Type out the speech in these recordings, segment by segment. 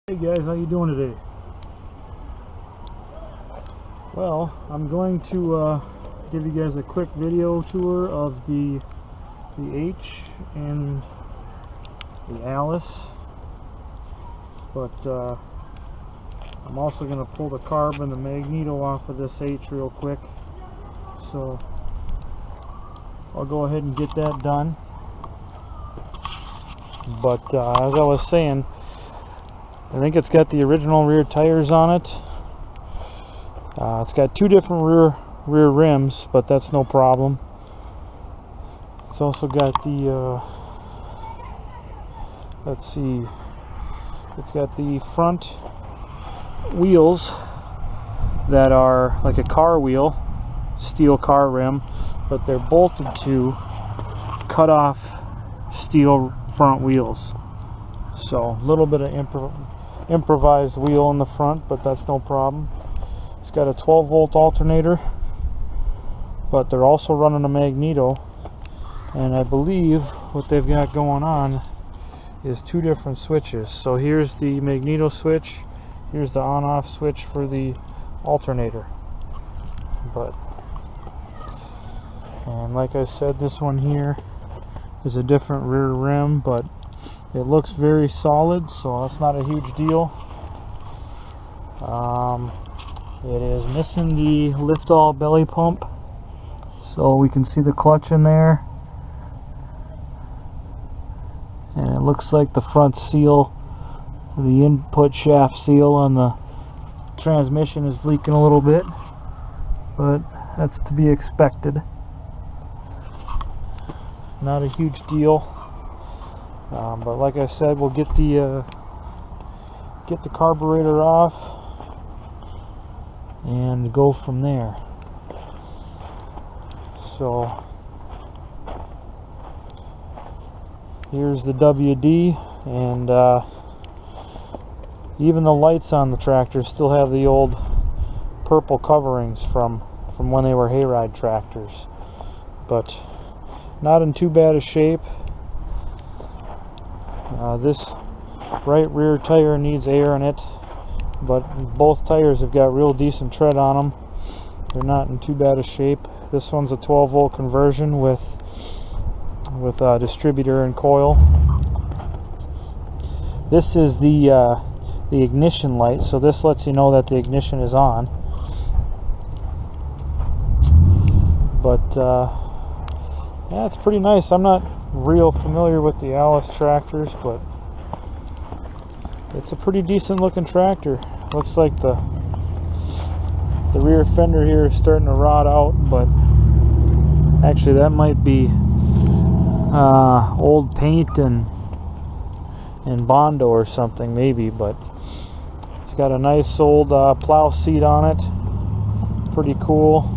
Hey guys, how you doing today? Well, I'm going to give you guys a quick video tour of the H and the Allis, but I'm also going to pull the carb and the Magneto off of this H real quick, so I'll go ahead and get that done. But as I was saying, I think it's got the original rear tires on it. It's got two different rear rims, but that's no problem. It's also got the let's see, it's got the front wheels that are like a car wheel, steel car rim, but they're bolted to cut off steel front wheels. So a little bit of improvised wheel in the front, but that's no problem. It's got a 12-volt alternator, but they're also running a Magneto, and I believe what they've got going on is two different switches. So here's the Magneto switch, here's the on-off switch for the alternator. And like I said, this one here is a different rear rim, but it looks very solid, so that's not a huge deal. It is missing the lift-all belly pump, so we can see the clutch in there. And it looks like the front seal, the input shaft seal on the transmission is leaking a little bit, but that's to be expected. Not a huge deal. But like I said, we'll get the carburetor off and go from there. So here's the WD, and even the lights on the tractor still have the old purple coverings from when they were hayride tractors, but not in too bad a shape. This right rear tire needs air in it, but both tires have got real decent tread on them. They're not in too bad a shape. This one's a 12-volt conversion with distributor and coil. This is the ignition light, so this lets you know that the ignition is on. But yeah, it's pretty nice. I'm not real familiar with the Allis tractors, but it's a pretty decent looking tractor. Looks like the rear fender here is starting to rot out, but actually that might be old paint and Bondo or something maybe. But it's got a nice old plow seat on it, pretty cool.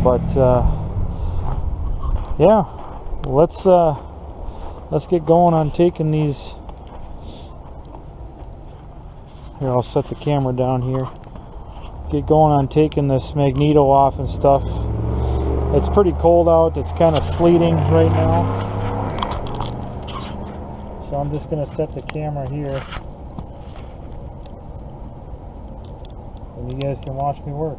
But yeah, let's get going on taking these. Here, I'll set the camera down here. Get going on taking this Magneto off and stuff. It's pretty cold out. It's kind of sleeting right now, so I'm just gonna set the camera here and you guys can watch me work.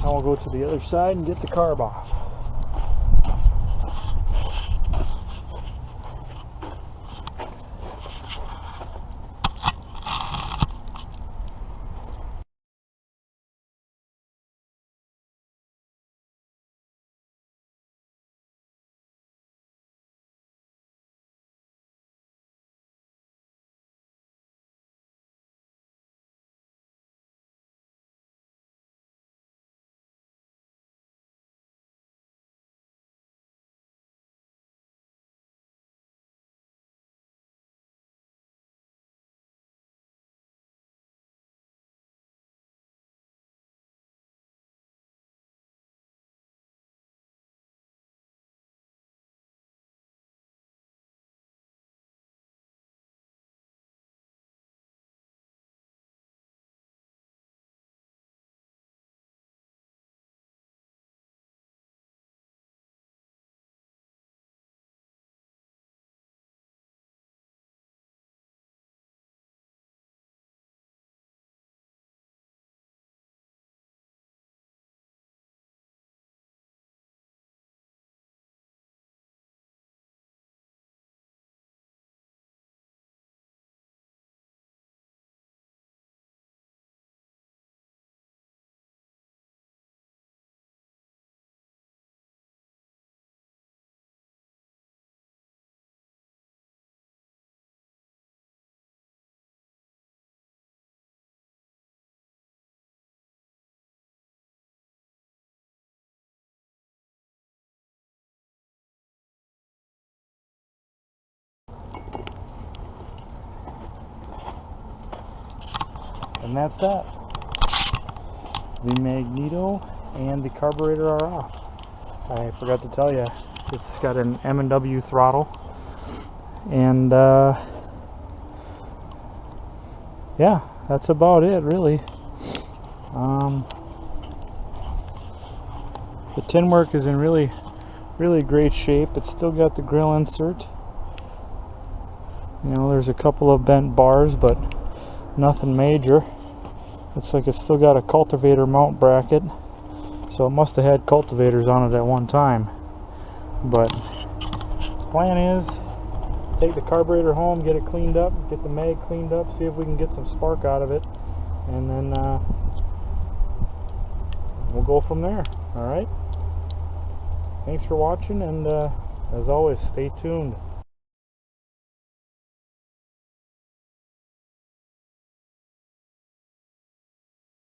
Now we'll go to the other side and get the carb off. And that's that. The Magneto and the carburetor are off. I forgot to tell you, it's got an M&W throttle, and yeah, that's about it really. The tin work is in really great shape. It's still got the grill insert. You know, there's a couple of bent bars, but nothing major. Looks like it's still got a cultivator mount bracket, so it must have had cultivators on it at one time. But plan is take the carburetor home, get it cleaned up, get the mag cleaned up, see if we can get some spark out of it, and then we'll go from there. Alright, thanks for watching, and as always, stay tuned.